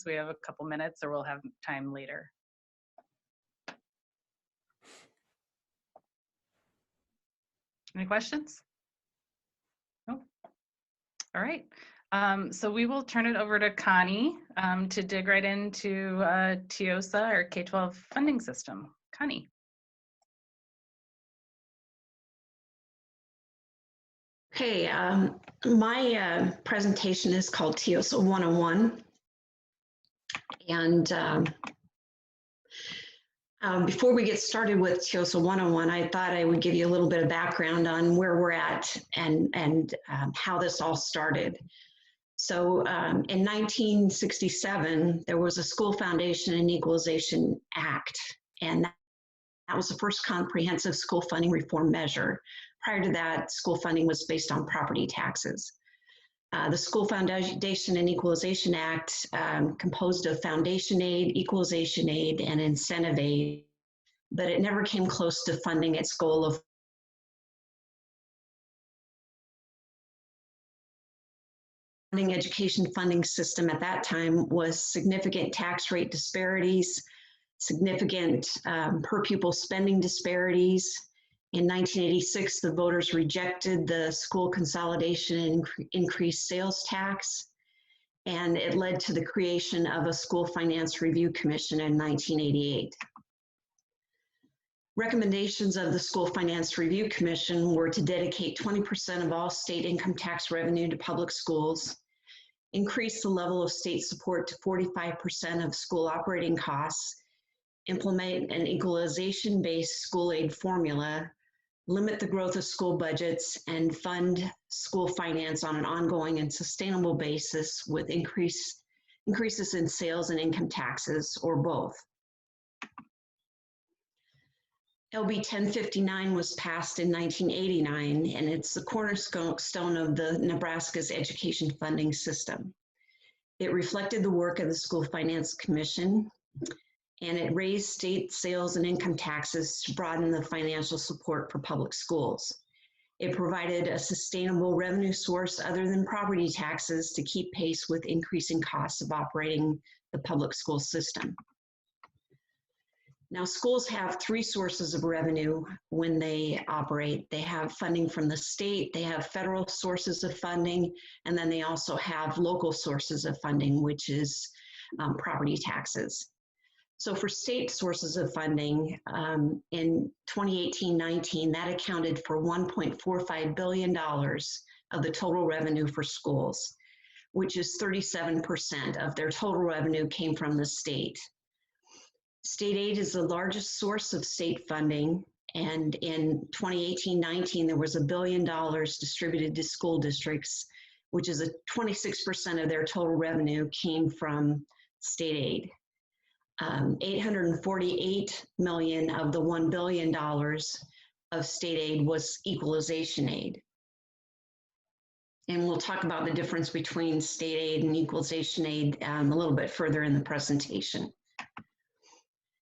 We have a couple minutes, or we'll have time later. Any questions? No? All right. So we will turn it over to Connie to dig right into Teeosa, or K-12 funding system. Connie. Okay, my presentation is called Teeosa 101. And before we get started with Teeosa 101, I thought I would give you a little bit of background on where we're at and how this all started. So in 1967, there was a School Foundation and Equalization Act, and that was the first comprehensive school funding reform measure. Prior to that, school funding was based on property taxes. The School Foundation and Equalization Act composed of foundation aid, equalization aid, and incentive aid, but it never came close to funding its goal of education funding system at that time was significant tax rate disparities, significant per pupil spending disparities. In 1986, the voters rejected the school consolidation and increased sales tax, and it led to the creation of a School Finance Review Commission in 1988. Recommendations of the School Finance Review Commission were to dedicate 20% of all state income tax revenue to public schools, increase the level of state support to 45% of school operating costs, implement an equalization-based school aid formula, limit the growth of school budgets, and fund school finance on an ongoing and sustainable basis with increases in sales and income taxes, or both. LB 1059 was passed in 1989, and it's the cornerstone of the Nebraska's education funding system. It reflected the work of the School Finance Commission, and it raised state sales and income taxes to broaden the financial support for public schools. It provided a sustainable revenue source other than property taxes to keep pace with increasing costs of operating the public school system. Now, schools have three sources of revenue when they operate. They have funding from the state, they have federal sources of funding, and then they also have local sources of funding, which is property taxes. So for state sources of funding, in 2018-19, that accounted for $1.45 billion of the total revenue for schools, which is 37% of their total revenue came from the state. State aid is the largest source of state funding, and in 2018-19, there was $1 billion distributed to school districts, which is 26% of their total revenue came from state aid. 848 million of the $1 billion of state aid was equalization aid. And we'll talk about the difference between state aid and equalization aid a little bit further in the presentation.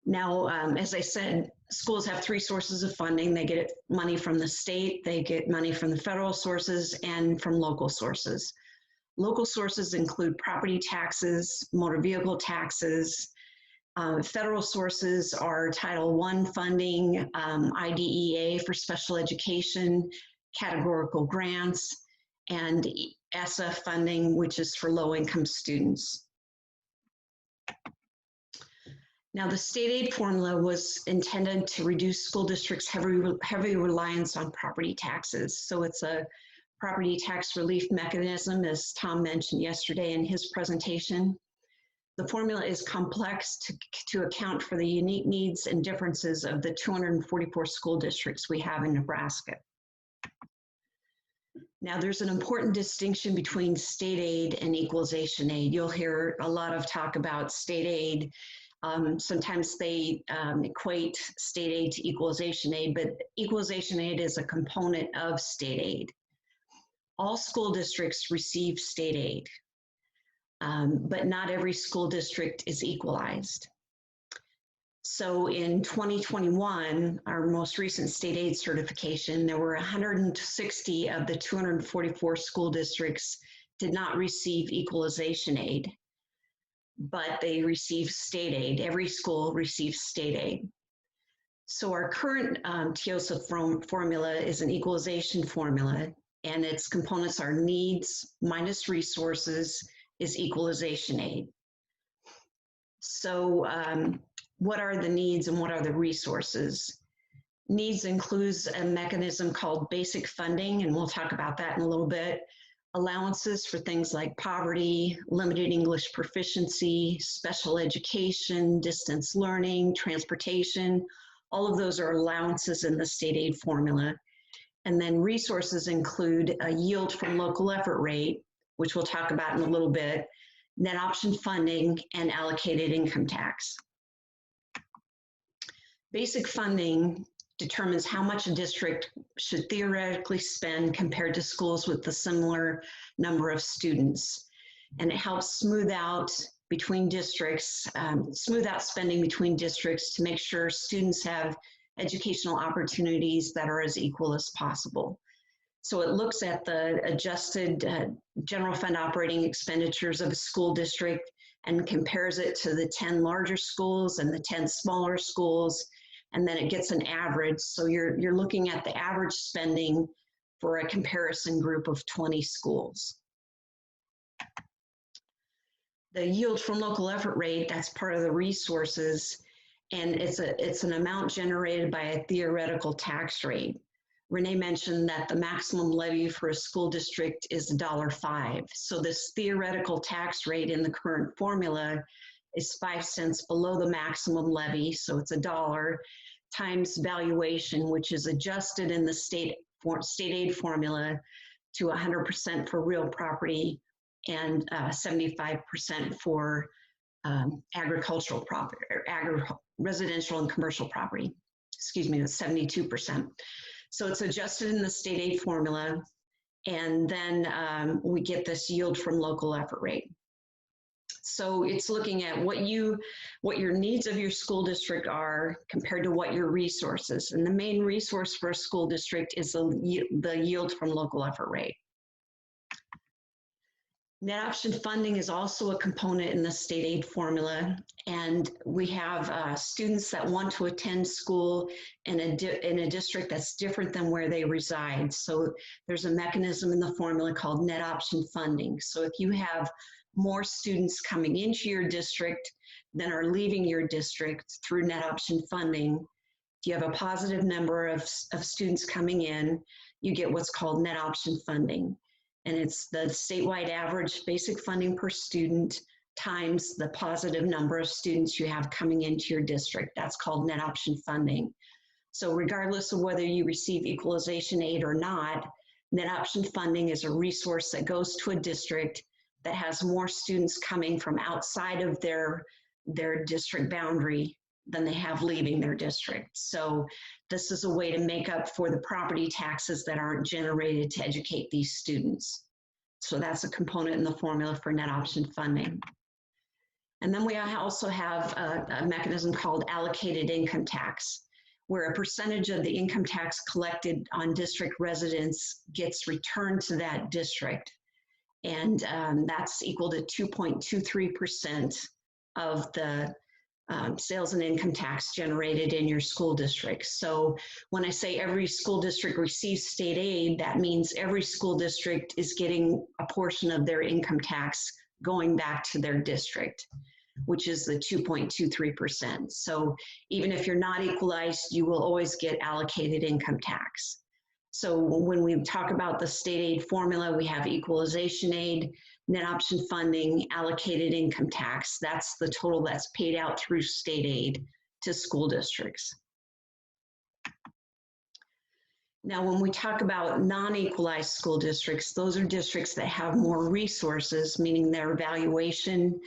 Now, as I said, schools have three sources of funding. They get money from the state, they get money from the federal sources, and from local sources. Local sources include property taxes, motor vehicle taxes. Federal sources are Title I funding, IDEA for special education, categorical grants, and ESSA funding, which is for low-income students. Now, the state aid formula was intended to reduce school districts' heavy reliance on property taxes. So it's a property tax relief mechanism, as Tom mentioned yesterday in his presentation. The formula is complex to account for the unique needs and differences of the 244 school districts we have in Nebraska. Now, there's an important distinction between state aid and equalization aid. You'll hear a lot of talk about state aid. Sometimes they equate state aid to equalization aid, but equalization aid is a component of state aid. All school districts receive state aid, but not every school district is equalized. So in 2021, our most recent state aid certification, there were 160 of the 244 school districts did not receive equalization aid. but they receive state aid. Every school receives state aid. So our current Teeosa formula is an equalization formula, and its components are needs minus resources is equalization aid. So what are the needs and what are the resources? Needs includes a mechanism called basic funding, and we'll talk about that in a little bit. Allowances for things like poverty, limited English proficiency, special education, distance learning, transportation. All of those are allowances in the state aid formula. And then resources include a yield from local effort rate, which we'll talk about in a little bit, net option funding, and allocated income tax. Basic funding determines how much a district should theoretically spend compared to schools with a similar number of students. And it helps smooth out between districts, smooth out spending between districts to make sure students have educational opportunities that are as equal as possible. So it looks at the adjusted general fund operating expenditures of a school district and compares it to the 10 larger schools and the 10 smaller schools, and then it gets an average. So you're looking at the average spending for a comparison group of 20 schools. The yield from local effort rate, that's part of the resources, and it's an amount generated by a theoretical tax rate. Renee mentioned that the maximum levy for a school district is $1.05. So this theoretical tax rate in the current formula is 5 cents below the maximum levy, so it's $1 times valuation, which is adjusted in the state aid formula to 100% for real property and 75% for agricultural property, or residential and commercial property. Excuse me, that's 72%. So it's adjusted in the state aid formula, and then we get this yield from local effort rate. So it's looking at what your needs of your school district are compared to what your resources. And the main resource for a school district is the yield from local effort rate. Net option funding is also a component in the state aid formula, and we have students that want to attend school in a district that's different than where they reside. So there's a mechanism in the formula called net option funding. So if you have more students coming into your district than are leaving your district through net option funding, if you have a positive number of students coming in, you get what's called net option funding. And it's the statewide average basic funding per student times the positive number of students you have coming into your district. That's called net option funding. So regardless of whether you receive equalization aid or not, net option funding is a resource that goes to a district that has more students coming from outside of their district boundary than they have leaving their district. So this is a way to make up for the property taxes that aren't generated to educate these students. So that's a component in the formula for net option funding. And then we also have a mechanism called allocated income tax, where a percentage of the income tax collected on district residents gets returned to that district. And that's equal to 2.23% of the sales and income tax generated in your school district. So when I say every school district receives state aid, that means every school district is getting a portion of their income tax going back to their district, which is the 2.23%. So even if you're not equalized, you will always get allocated income tax. So when we talk about the state aid formula, we have equalization aid, net option funding, allocated income tax. That's the total that's paid out through state aid to school districts. Now, when we talk about non-equalized school districts, those are districts that have more resources, meaning their valuation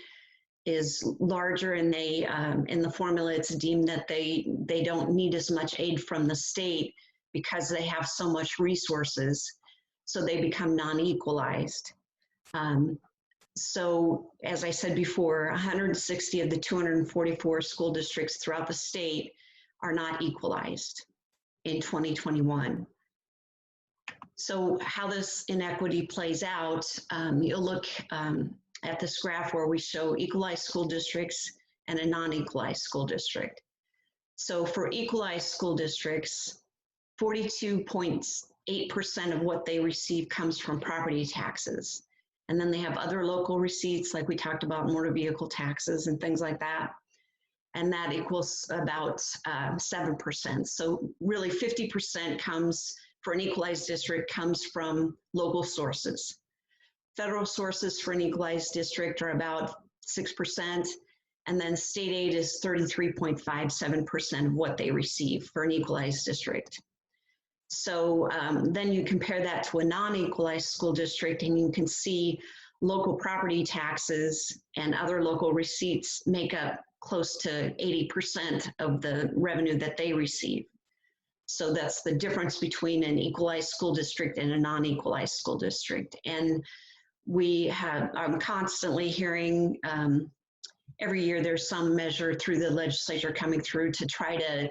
is larger, and they, in the formula, it's deemed that they don't need as much aid from the state because they have so much resources, so they become non-equalized. So as I said before, 160 of the 244 school districts throughout the state are not equalized in 2021. So how this inequity plays out, you'll look at this graph where we show equalized school districts and a non-equalized school district. So for equalized school districts, 42.8% of what they receive comes from property taxes. And then they have other local receipts, like we talked about, motor vehicle taxes and things like that. And that equals about 7%. So really 50% comes, for an equalized district, comes from local sources. Federal sources for an equalized district are about 6%, and then state aid is 33.57% of what they receive for an equalized district. So then you compare that to a non-equalized school district, and you can see local property taxes and other local receipts make up close to 80% of the revenue that they receive. So that's the difference between an equalized school district and a non-equalized school district. And I'm constantly hearing every year there's some measure through the legislature coming through to try to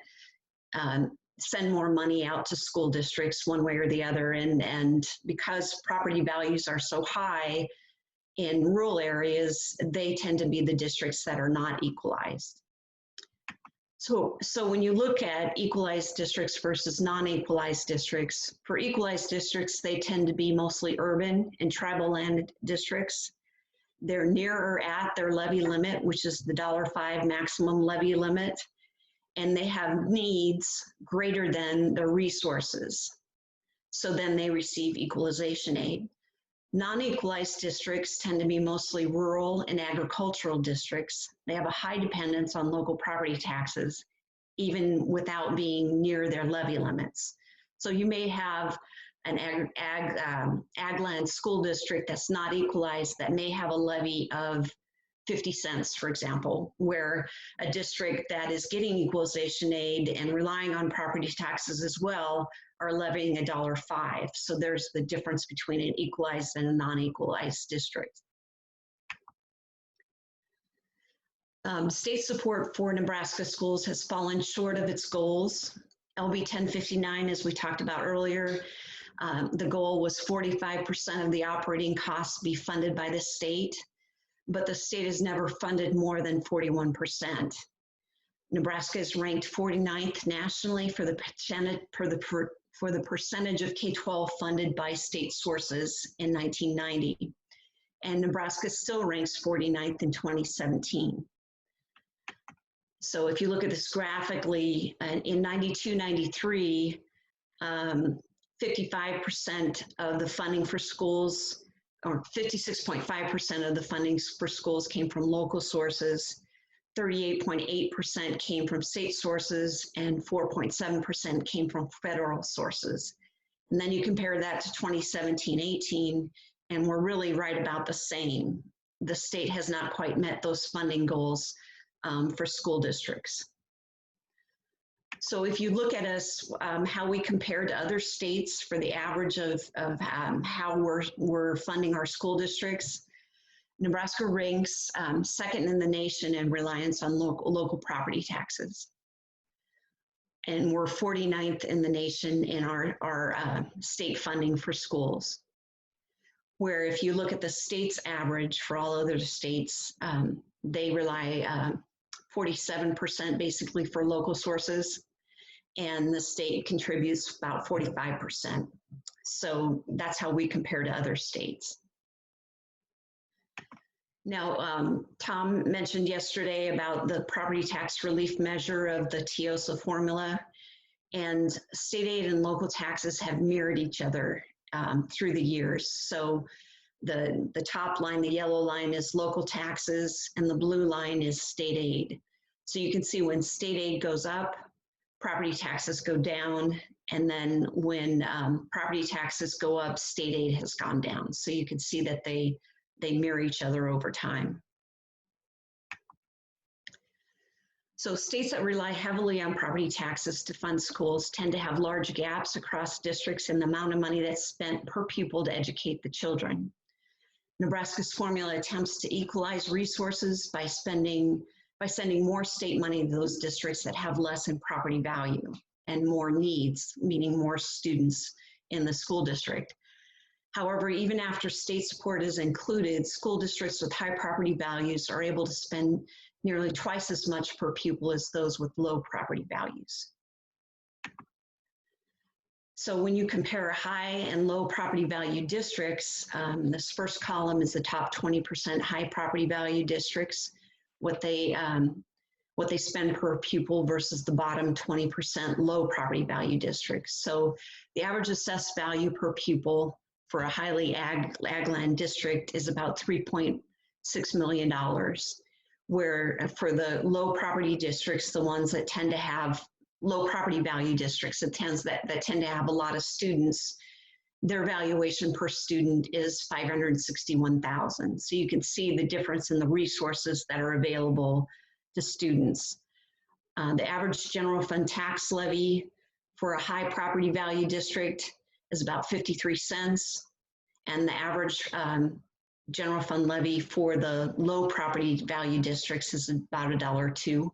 send more money out to school districts one way or the other. And because property values are so high in rural areas, they tend to be the districts that are not equalized. So when you look at equalized districts versus non-equalized districts, for equalized districts, they tend to be mostly urban and tribal land districts. They're near or at their levy limit, which is the $5 maximum levy limit, and they have needs greater than their resources. So then they receive equalization aid. Non-equalized districts tend to be mostly rural and agricultural districts. They have a high dependence on local property taxes, even without being near their levy limits. So you may have an ag land school district that's not equalized that may have a levy of 50 cents, for example, where a district that is getting equalization aid and relying on property taxes as well are levying $1.05. So there's the difference between an equalized and a non-equalized district. State support for Nebraska schools has fallen short of its goals. LB 1059, as we talked about earlier, the goal was 45% of the operating costs be funded by the state, but the state has never funded more than 41%. Nebraska is ranked 49th nationally for the percentage of K-12 funded by state sources in 1990. And Nebraska still ranks 49th in 2017. So if you look at this graphically, in 92-93, 55% of the funding for schools, or 56.5% of the funding for schools came from local sources, 38.8% came from state sources, and 4.7% came from federal sources. And then you compare that to 2017-18, and we're really right about the same. The state has not quite met those funding goals for school districts. So if you look at us, how we compare to other states for the average of how we're funding our school districts, Nebraska ranks second in the nation in reliance on local property taxes. And we're 49th in the nation in our state funding for schools. Where if you look at the state's average for all other states, they rely 47% basically for local sources, and the state contributes about 45%. So that's how we compare to other states. Now, Tom mentioned yesterday about the property tax relief measure of the Teeosa formula, and state aid and local taxes have mirrored each other through the years. So the top line, the yellow line, is local taxes, and the blue line is state aid. So you can see when state aid goes up, property taxes go down, and then when property taxes go up, state aid has gone down. So you can see that they mirror each other over time. So states that rely heavily on property taxes to fund schools tend to have large gaps across districts in the amount of money that's spent per pupil to educate the children. Nebraska's formula attempts to equalize resources by sending more state money to those districts that have less in property value and more needs, meaning more students in the school district. However, even after state support is included, school districts with high property values are able to spend nearly twice as much per pupil as those with low property values. So when you compare high and low property value districts, this first column is the top 20% high property value districts, what they spend per pupil versus the bottom 20% low property value districts. So the average assessed value per pupil for a highly ag land district is about $3.6 million, where for the low property districts, the ones that tend to have low property value districts, that tend to have a lot of students, their valuation per student is $561,000. So you can see the difference in the resources that are available to students. The average general fund tax levy for a high property value district is about 53 cents, and the average general fund levy for the low property value districts is about $1.02.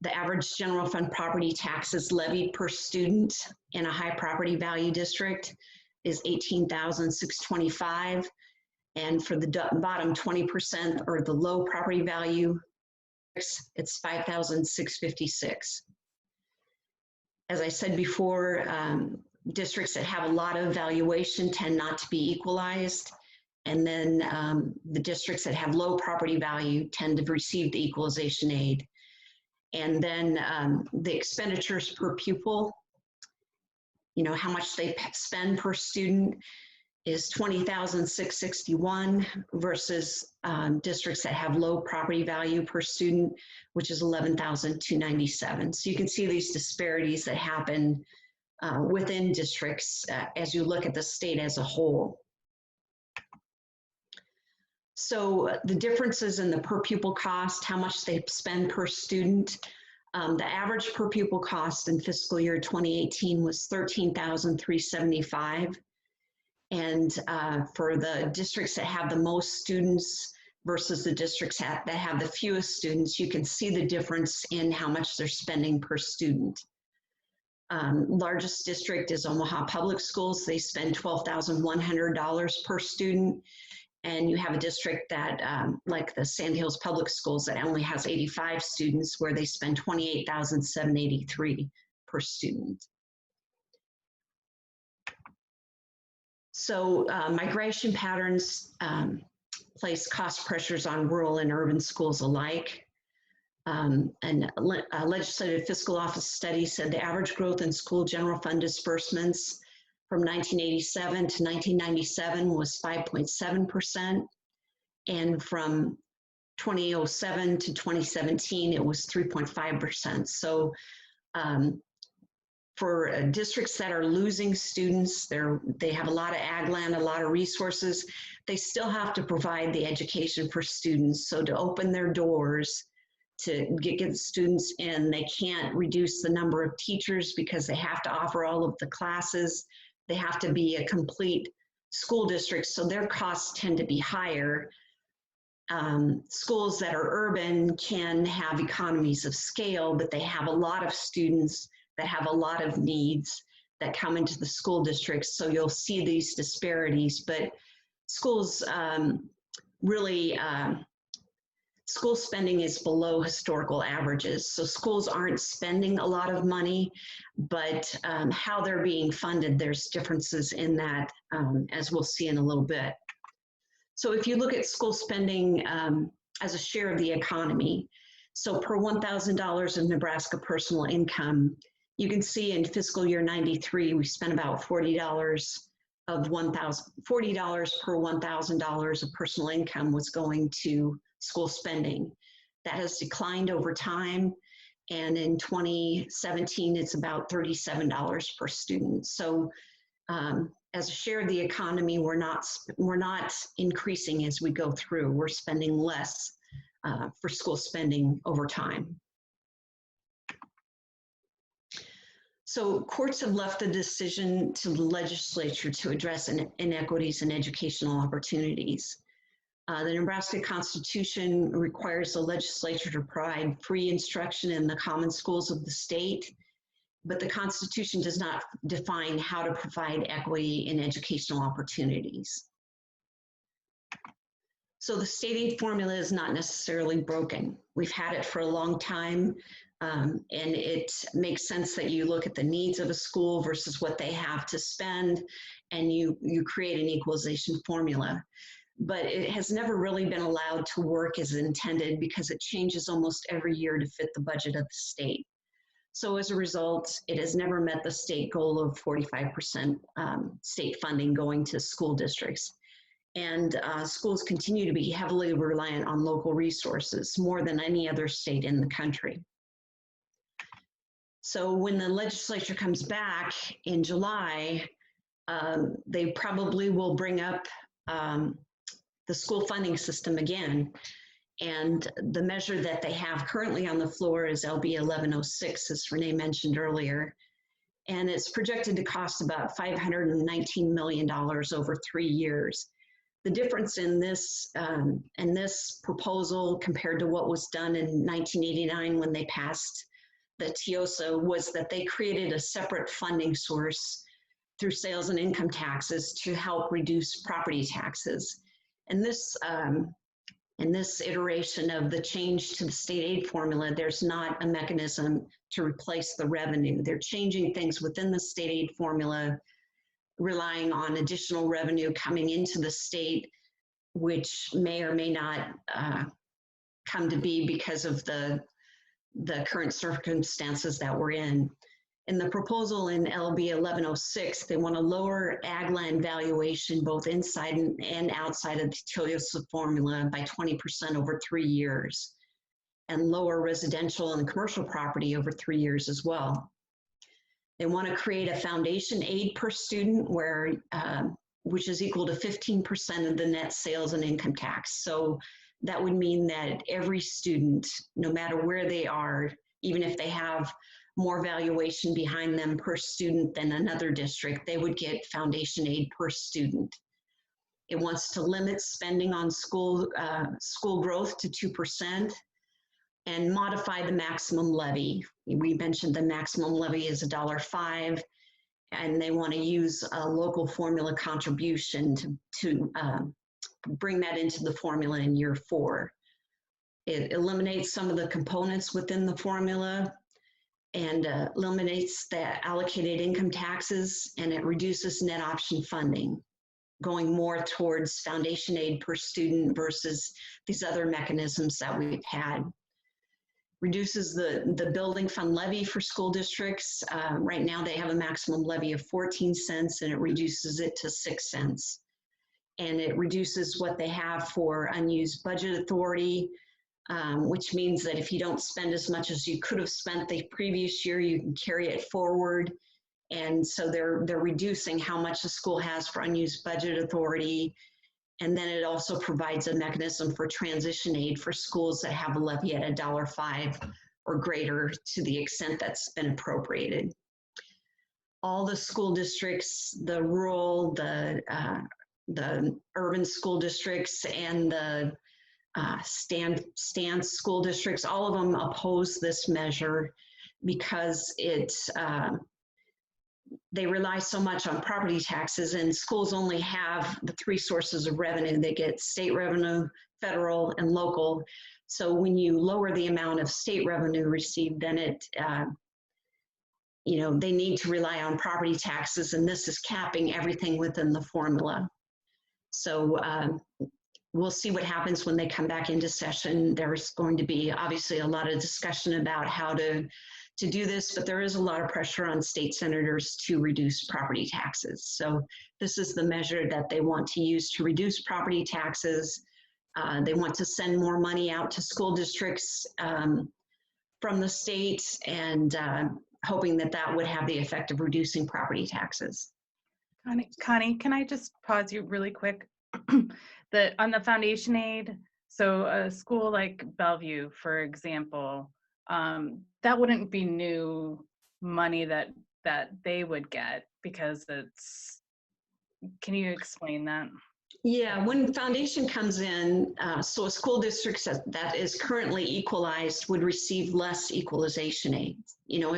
The average general fund property taxes levied per student in a high property value district is $18,625, and for the bottom 20% or the low property value, it's $5,656. As I said before, districts that have a lot of valuation tend not to be equalized, and then the districts that have low property value tend to receive the equalization aid. And then the expenditures per pupil, you know, how much they spend per student, is $20,661 versus districts that have low property value per student, which is $11,297. So you can see these disparities that happen within districts as you look at the state as a whole. So the differences in the per pupil cost, how much they spend per student, the average per pupil cost in fiscal year 2018 was $13,375. And for the districts that have the most students versus the districts that have the fewest students, you can see the difference in how much they're spending per student. Largest district is Omaha Public Schools. They spend $12,100 per student. And you have a district that, like the Sand Hills Public Schools, that only has 85 students, where they spend $28,783 per student. So migration patterns place cost pressures on rural and urban schools alike. And a legislative fiscal office study said the average growth in school general fund disbursements from 1987 to 1997 was 5.7%, and from 2007 to 2017 it was 3.5%. So for districts that are losing students, they have a lot of ag land, a lot of resources, they still have to provide the education for students. So to open their doors to get students in, they can't reduce the number of teachers because they have to offer all of the classes. They have to be a complete school district, so their costs tend to be higher. Schools that are urban can have economies of scale, but they have a lot of students that have a lot of needs that come into the school districts, so you'll see these disparities. But schools school spending is below historical averages. So schools aren't spending a lot of money, but how they're being funded, there's differences in that, as we'll see in a little bit. So if you look at school spending as a share of the economy, so per $1,000 of Nebraska personal income, you can see in fiscal year 93, we spent about $40 per $1,000 of personal income was going to school spending. That has declined over time, and in 2017 it's about $37 per student. So as a share of the economy, we're not increasing as we go through. We're spending less for school spending over time. So courts have left the decision to the legislature to address inequities in educational opportunities. The Nebraska Constitution requires the legislature to provide free instruction in the common schools of the state, but the Constitution does not define how to provide equity in educational opportunities. So the state aid formula is not necessarily broken. We've had it for a long time, and it makes sense that you look at the needs of a school versus what they have to spend, and you create an equalization formula. But it has never really been allowed to work as intended because it changes almost every year to fit the budget of the state. So as a result, it has never met the state goal of 45% state funding going to school districts. And schools continue to be heavily reliant on local resources, more than any other state in the country. So when the legislature comes back in July, they probably will bring up the school funding system again. And the measure that they have currently on the floor is LB 1106, as Renee mentioned earlier. And it's projected to cost about $519 million over 3 years. The difference in this proposal compared to what was done in 1989 when they passed the Teeosa was that they created a separate funding source through sales and income taxes to help reduce property taxes. And this, in this iteration of the change to the state aid formula, there's not a mechanism to replace the revenue. They're changing things within the state aid formula, relying on additional revenue coming into the state, which may or may not come to be because of the current circumstances that we're in. In the proposal in LB 1106, they want to lower ag land valuation both inside and outside of the Teeosa formula by 20% over 3 years, and lower residential and commercial property over 3 years as well. They want to create a foundation aid per student where, which is equal to 15% of the net sales and income tax. So that would mean that every student, no matter where they are, even if they have more valuation behind them per student than another district, they would get foundation aid per student. It wants to limit spending on school growth to 2% and modify the maximum levy. We mentioned the maximum levy is $1.05, and they want to use a local formula contribution to bring that into the formula in year 4. It eliminates some of the components within the formula and eliminates the allocated income taxes, and it reduces net option funding, going more towards foundation aid per student versus these other mechanisms that we've had. Reduces the building fund levy for school districts. Right now they have a maximum levy of 14 cents and it reduces it to 6 cents. And it reduces what they have for unused budget authority, which means that if you don't spend as much as you could have spent the previous year, you can carry it forward. And so they're reducing how much the school has for unused budget authority. And then it also provides a mechanism for transition aid for schools that have a levy at $1.05 or greater to the extent that's been appropriated. All the school districts, the rural, the urban school districts, and the stance school districts, all of them oppose this measure because they rely so much on property taxes, and schools only have the 3 sources of revenue. They get state revenue, federal, and local. So when you lower the amount of state revenue received, then they need to rely on property taxes, and this is capping everything within the formula. So we'll see what happens when they come back into session. There's going to be obviously a lot of discussion about how to do this, but there is a lot of pressure on state senators to reduce property taxes. So this is the measure that they want to use to reduce property taxes. They want to send more money out to school districts from the state, and hoping that that would have the effect of reducing property taxes. Connie, can I just pause you really quick? On the foundation aid, so a school like Bellevue, for example, that wouldn't be new money that they would get because can you explain that? Yeah, when foundation comes in, so a school district that is currently equalized would receive less equalization aid. You know,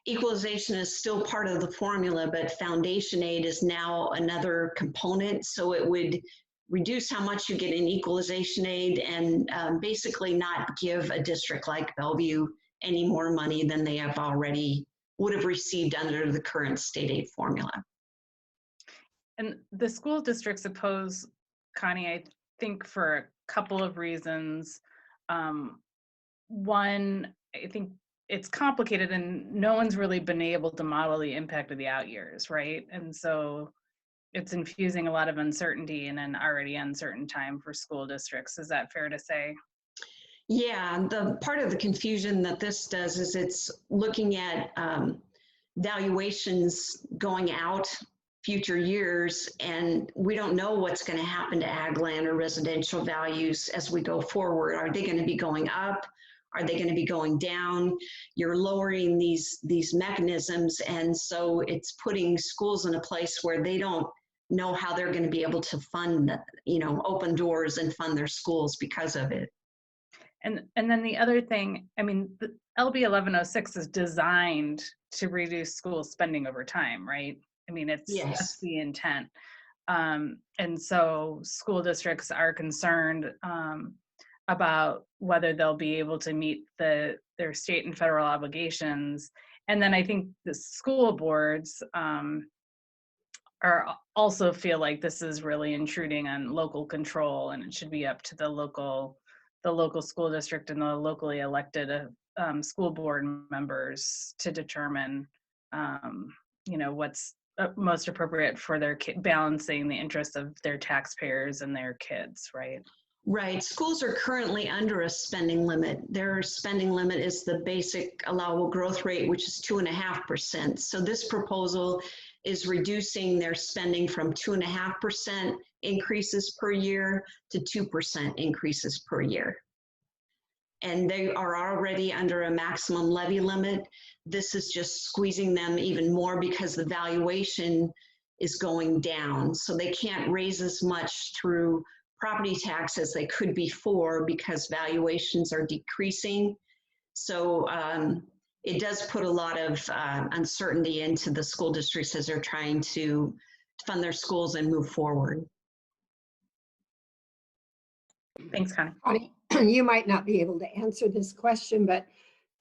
equalization is still part of the formula, but foundation aid is now another component. So it would reduce how much you get in equalization aid and basically not give a district like Bellevue any more money than they have already would have received under the current state aid formula. And the school districts oppose, Connie, I think for a couple of reasons. One, I think it's complicated and no one's really been able to model the impact of the out years, right? And so it's infusing a lot of uncertainty in an already uncertain time for school districts. Is that fair to say? Yeah, the part of the confusion that this does is it's looking at valuations going out future years, and we don't know what's going to happen to ag land or residential values as we go forward. Are they going to be going up? Are they going to be going down? You're lowering these mechanisms, and so it's putting schools in a place where they don't know how they're going to be able to fund, you know, open doors and fund their schools because of it. And then the other thing, I mean, the LB 1106 is designed to reduce school spending over time, right? I mean, that's Yes. the intent. And so school districts are concerned about whether they'll be able to meet their state and federal obligations. And then I think the school boards are also feel like this is really intruding on local control, and it should be up to the local school district and the locally elected school board members to determine, you know, what's most appropriate for their balancing the interests of their taxpayers and their kids, right? Right. Schools are currently under a spending limit. Their spending limit is the basic allowable growth rate, which is 2.5%. So this proposal is reducing their spending from 2.5% increases per year to 2% increases per year. And they are already under a maximum levy limit. This is just squeezing them even more because the valuation is going down. So they can't raise as much through property tax as they could before because valuations are decreasing. So it does put a lot of uncertainty into the school districts as they're trying to fund their schools and move forward. Thanks, Connie. Connie, you might not be able to answer this question, but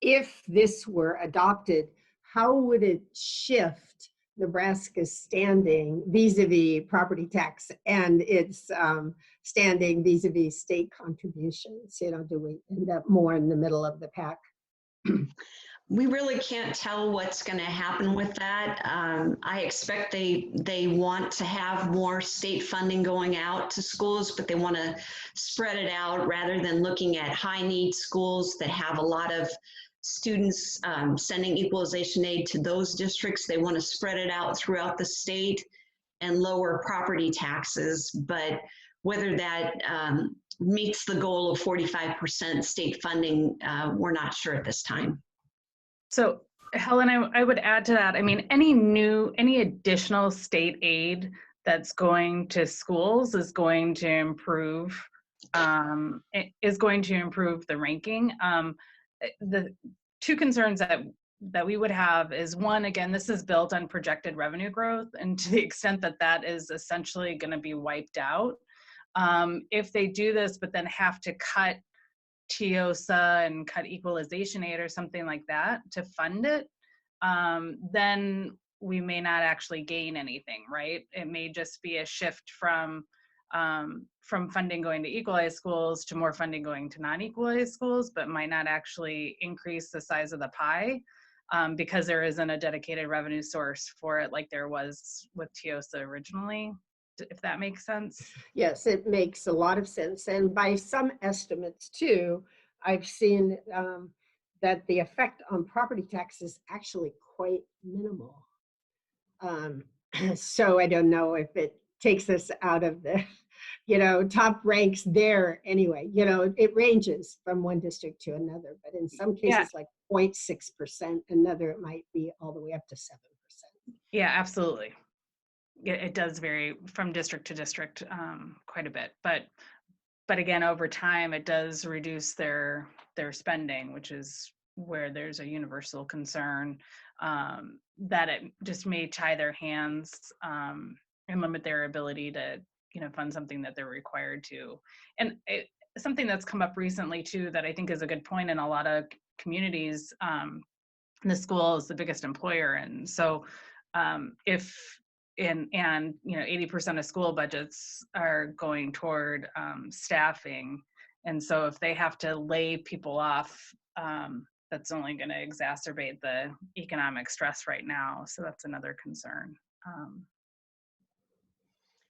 if this were adopted, how would it shift Nebraska's standing vis-a-vis property tax and its standing vis-a-vis state contributions? You know, do we end up more in the middle of the pack? We really can't tell what's going to happen with that. I expect they want to have more state funding going out to schools, but they want to spread it out rather than looking at high need schools that have a lot of students sending equalization aid to those districts. They want to spread it out throughout the state and lower property taxes. But whether that meets the goal of 45% state funding, we're not sure at this time. So Helen, I would add to that. I mean, any additional state aid that's going to schools is going to improve the ranking. The two concerns that we would have is, one, again, this is built on projected revenue growth, and to the extent that that is essentially going to be wiped out, if they do this but then have to cut Teeosa and cut equalization aid or something like that to fund it, then we may not actually gain anything, right? It may just be a shift from funding going to equalized schools to more funding going to non-equalized schools, but might not actually increase the size of the pie because there isn't a dedicated revenue source for it like there was with Teeosa originally, if that makes sense. Yes, it makes a lot of sense. And by some estimates too, I've seen that the effect on property tax is actually quite minimal. So I don't know if it takes us out of the, you know, top ranks there anyway. You know, it ranges from one district to another, but in some cases like 0.6%, another it might be all the way up to 7%. Yeah, absolutely. it does vary from district to district quite a bit. But again, over time, it does reduce their spending, which is where there's a universal concern that it just may tie their hands and limit their ability to, fund something that they're required to. And something that's come up recently too, that I think is a good point in a lot of communities, the school is the biggest employer. And so if 80% of school budgets are going toward staffing. And so if they have to lay people off, that's only going to exacerbate the economic stress right now. So that's another concern.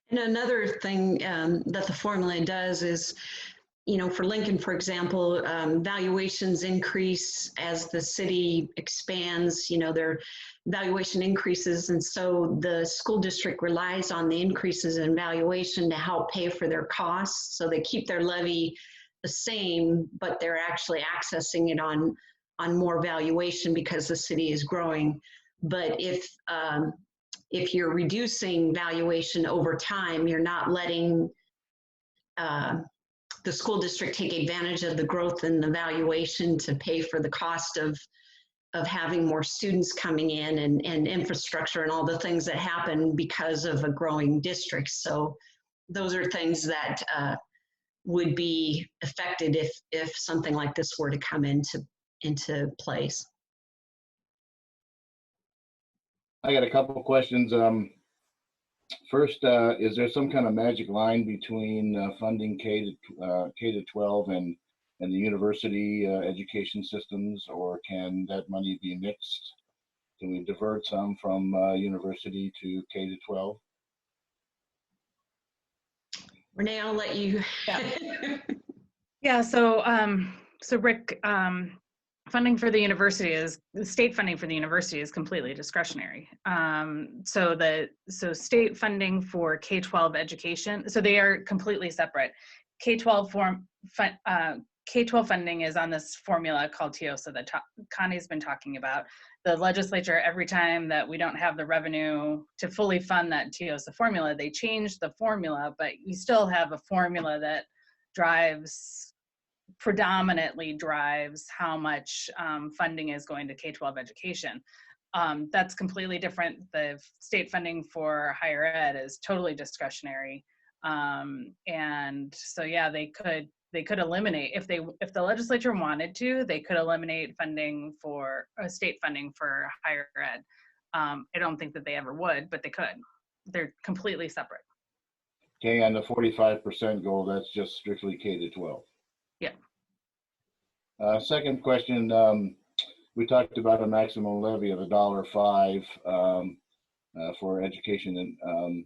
And another thing that the formula does is, for Lincoln, for example, valuations increase as the city expands, their valuation increases. And so the school district relies on the increases in valuation to help pay for their costs. So they keep their levy the same, but they're actually accessing it on more valuation because the city is growing. But if you're reducing valuation over time, you're not letting the school district take advantage of the growth in the valuation to pay for the cost of having more students coming in and infrastructure and all the things that happen because of a growing district. So those are things that would be affected if something like this were to come into place. I got a couple of questions. First, is there some kind of magic line between funding K to 12 and the university education systems, or can that money be mixed? Can we divert some from university to K to 12? Renee, I'll let you. Yeah. So Rick, funding for the university state funding for the university is completely discretionary. So state funding for K-12 education, so they are completely separate. K-12 K-12 funding is on this formula called Teeosa that Connie's been talking about. The legislature, every time that we don't have the revenue to fully fund that Teeosa formula, they change the formula, but you still have a formula that predominantly drives how much funding is going to K-12 education. That's completely different. The state funding for higher ed is totally discretionary. And so, yeah, they could eliminate, if the legislature wanted to, they could eliminate funding for state funding for higher ed. I don't think that they ever would, but they could. They're completely separate. Okay, and the 45% goal, that's just strictly K to 12. Yeah. Second question, we talked about a maximum levy of $1.05 for education. And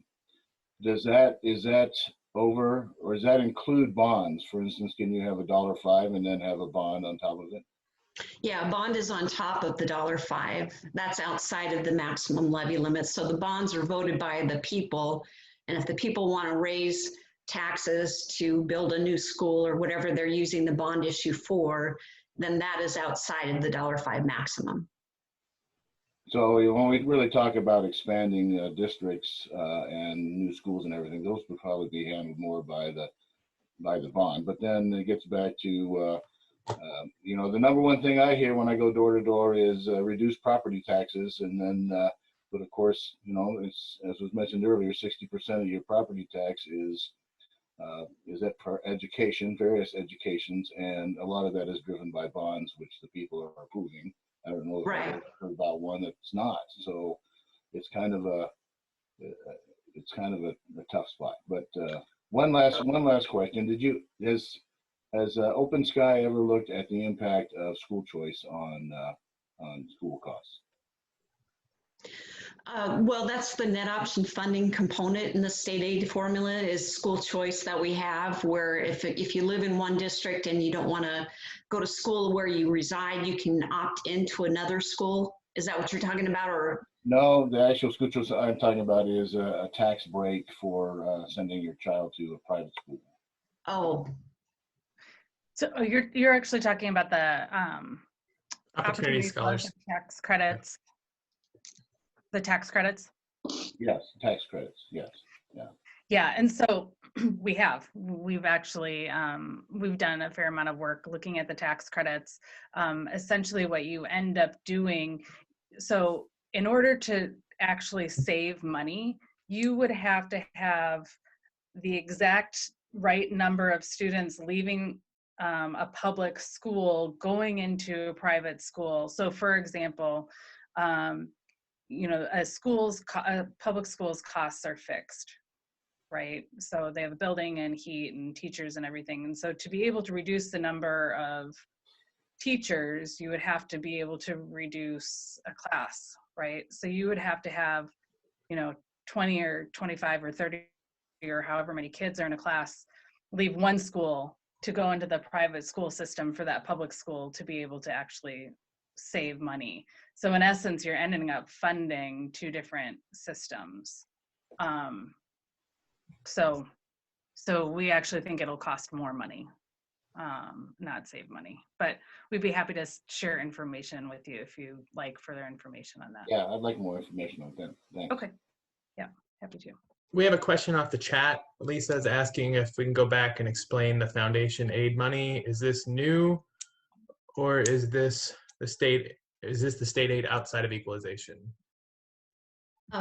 is that over, or does that include bonds? For instance, can you have $1.05 and then have a bond on top of it? Yeah, a bond is on top of the $1.05. That's outside of the maximum levy limit. So the bonds are voted by the people. And if the people want to raise taxes to build a new school or whatever they're using the bond issue for, then that is outside of the $1.05 maximum. So when we really talk about expanding districts and new schools and everything, those would probably be handled more by the bond. But then it gets back to the number one thing I hear when I go door to door is reduce property taxes, and then but of course, it's, as was mentioned earlier, 60% of your property tax is that per education, various educations, and a lot of that is driven by bonds, which the people are approving. I don't know if I've heard about one that's not. So it's kind of a tough spot. But one last question: has Open Sky ever looked at the impact of school choice on school costs? Well, that's the net option funding component in the state aid formula is school choice that we have, where if you live in one district and you don't want to go to school where you reside, you can opt into another school. Is that what you're talking about? Or no, the actual school choice I'm talking about is a tax break for sending your child to a private school. Oh. So you're actually talking about the Opportunity scholarship tax credits. The tax credits? Yes, tax credits, yes. Yeah, and so we've actually we've done a fair amount of work looking at the tax credits. Essentially what you end up doing, so in order to actually save money, you would have to have the exact right number of students leaving a public school going into a private school. So for example, you know, public schools costs are fixed, right? So they have a building and heat and teachers and everything. And so to be able to reduce the number of teachers, you would have to be able to reduce a class, right? So you would have to have, you know, 20 or 25 or 30 or however many kids are in a class, leave one school to go into the private school system for that public school to be able to actually save money. So in essence, you're ending up funding two different systems. So we actually think it'll cost more money, not save money. But we'd be happy to share information with you if you like further information on that. Yeah, I'd like more information on that. Thanks. Okay. Yeah, happy to. We have a question off the chat. Lisa's asking if we can go back and explain the foundation aid money. Is this new, or is this the state aid outside of equalization?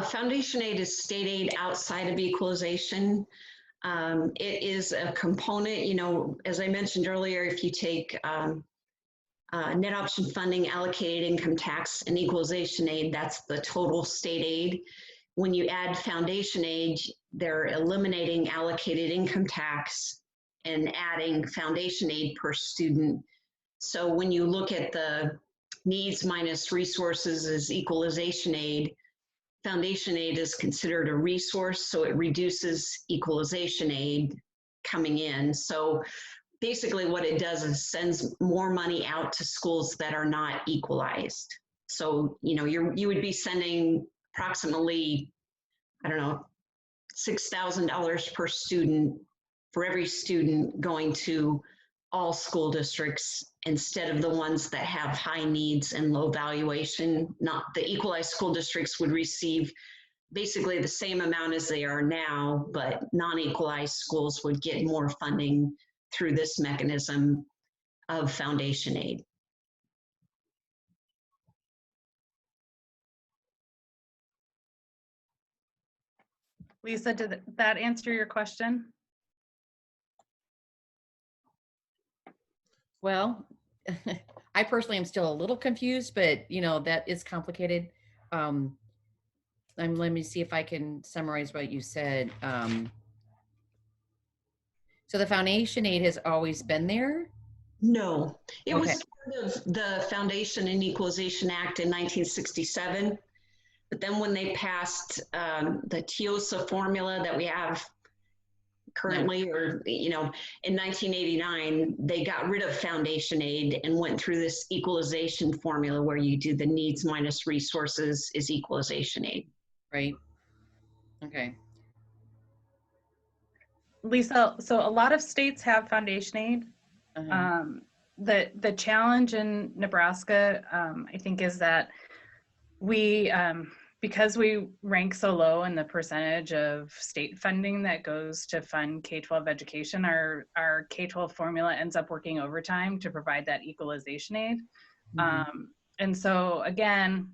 Foundation aid is state aid outside of equalization. It is a component, you know, as I mentioned earlier, if you take net option funding, allocated income tax, and equalization aid, that's the total state aid. When you add foundation aid, they're eliminating allocated income tax and adding foundation aid per student. So when you look at the needs minus resources as equalization aid, foundation aid is considered a resource, so it reduces equalization aid coming in. So basically what it does is sends more money out to schools that are not equalized. So, you know, you would be sending approximately, I don't know, $6,000 per student for every student going to all school districts instead of the ones that have high needs and low valuation. Not the equalized school districts would receive basically the same amount as they are now, but non-equalized schools would get more funding through this mechanism of foundation aid. Lisa, did that answer your question? Well, I personally am still a little confused, but you know, that is complicated. Let me see if I can summarize what you said. So the foundation aid has always been there? No, it Okay. was part of the Foundation and Equalization Act in 1967. But then when they passed the Teeosa formula that we have currently, or, you know, in 1989, they got rid of foundation aid and went through this equalization formula where you do the needs minus resources is equalization aid. Right. Okay. Lisa, so a lot of states have foundation aid. Uh-huh. The challenge in Nebraska, I think, is that we, because we rank so low in the percentage of state funding that goes to fund K-12 education, our K-12 formula ends up working overtime to provide that equalization aid. Mm-hmm. And so again,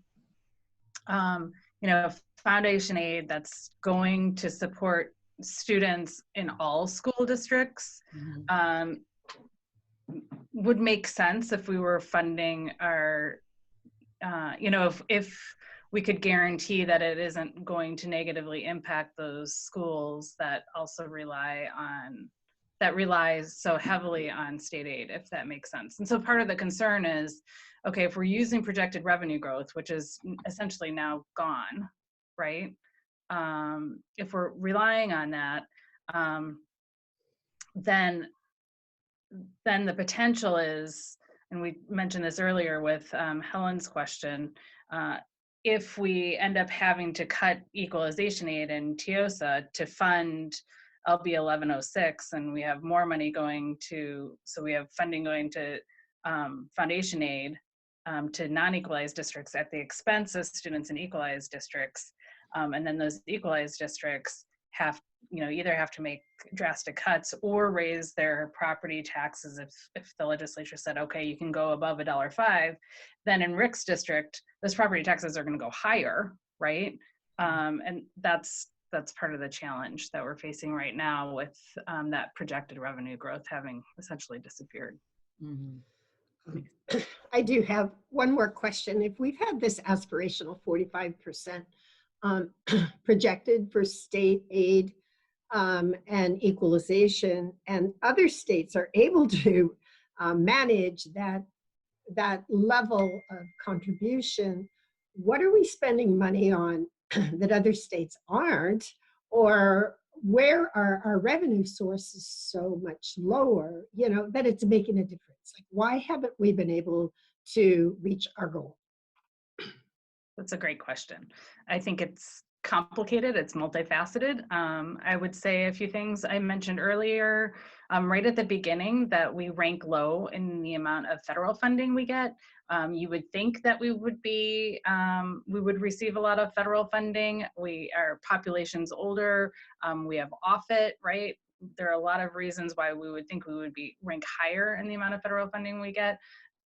you know, foundation aid that's going to support students in all school districts Mm-hmm. Would make sense if we were funding our, you know, if we could guarantee that it isn't going to negatively impact those schools that also relies so heavily on state aid, if that makes sense. And so part of the concern is, okay, if we're using projected revenue growth, which is essentially now gone, right? If we're relying on that, then the potential is, and we mentioned this earlier with Helen's question, if we end up having to cut equalization aid in Teeosa to fund LB 1106, and we have more money going to, so we have funding going to foundation aid to non-equalized districts at the expense of students in equalized districts, And then those equalized districts have, either have to make drastic cuts or raise their property taxes if the legislature said, okay, you can go above $1.05. Then in Rick's district, those property taxes are going to go higher, right? And that's part of the challenge that we're facing right now with that projected revenue growth having essentially disappeared. Mhm. I do have one more question. If we've had this aspirational 45% projected for state aid and equalization, and other states are able to manage that level of contribution, what are we spending money on that other states aren't? Or where are our revenue sources so much lower, that it's making a difference? Like, why haven't we been able to reach our goal? That's a great question. I think it's complicated. It's multifaceted. I would say a few things I mentioned earlier, right at the beginning, that we rank low in the amount of federal funding we get. You would think that we would receive a lot of federal funding. Our population's older. We have off-it, right? There are a lot of reasons why we would think we would be ranked higher in the amount of federal funding we get.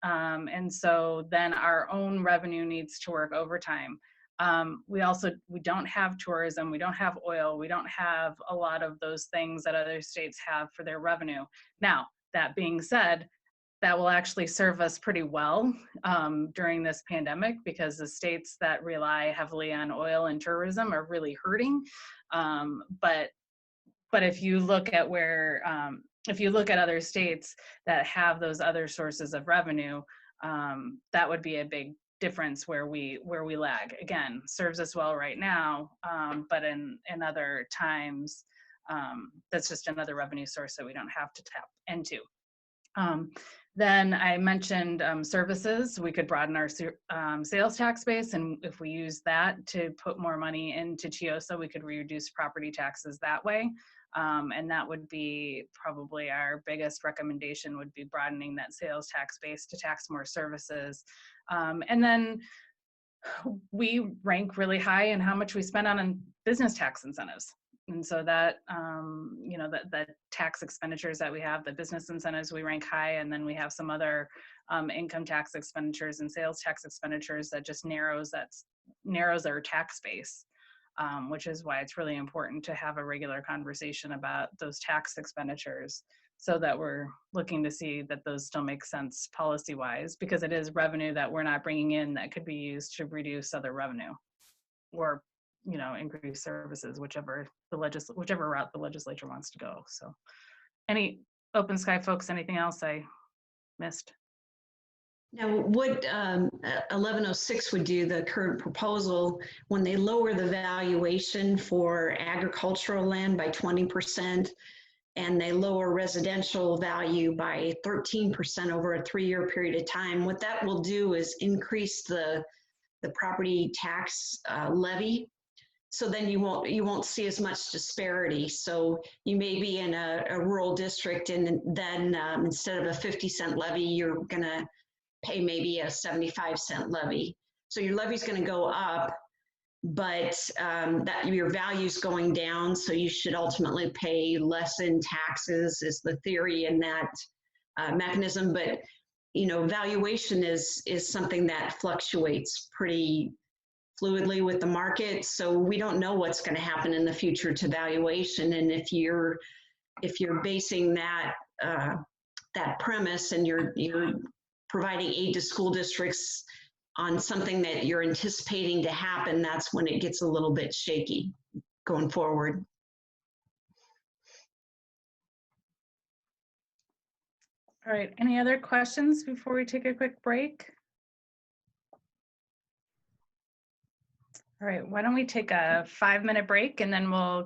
And so then our own revenue needs to work overtime. We don't have tourism, we don't have oil, we don't have a lot of those things that other states have for their revenue. Now, that being said, that will actually serve us pretty well during this pandemic, because the states that rely heavily on oil and tourism are really hurting. But if you look at if you look at other states that have those other sources of revenue, that would be a big difference where we lag. Again, serves us well right now, but in other times, that's just another revenue source that we don't have to tap into. Then I mentioned services. We could broaden our sales tax base, and if we use that to put more money into Teeosa, we could reduce property taxes that way. And that would be probably our biggest recommendation, would be broadening that sales tax base to tax more services. And then we rank really high in how much we spend on business tax incentives. And so that, the tax expenditures that we have, the business incentives, we rank high. And then we have some other income tax expenditures and sales tax expenditures that just narrows our tax base. Which is why it's really important to have a regular conversation about those tax expenditures, so that we're looking to see that those still make sense policy-wise, because it is revenue that we're not bringing in that could be used to reduce other revenue or, increase services, whichever route the legislature wants to go. So, any Open Sky folks, anything else I missed? Now, what 1106 would do, the current proposal, when they lower the valuation for agricultural land by 20%, and they lower residential value by 13% over a 3-year period of time, what that will do is increase the property tax levy. So then you won't see as much disparity. So you may be in a rural district, and then instead of a 50-cent levy, you're gonna pay maybe a 75-cent levy. So your levy's going to go up, but that your value's going down. So you should ultimately pay less in taxes, is the theory in that mechanism. But valuation is something that fluctuates pretty fluidly with the market. So we don't know what's going to happen in the future to valuation. And if you're basing that premise, and you're providing aid to school districts on something that you're anticipating to happen, that's when it gets a little bit shaky going forward. All right, any other questions before we take a quick break? All right, why don't we take a 5-minute break, and then we'll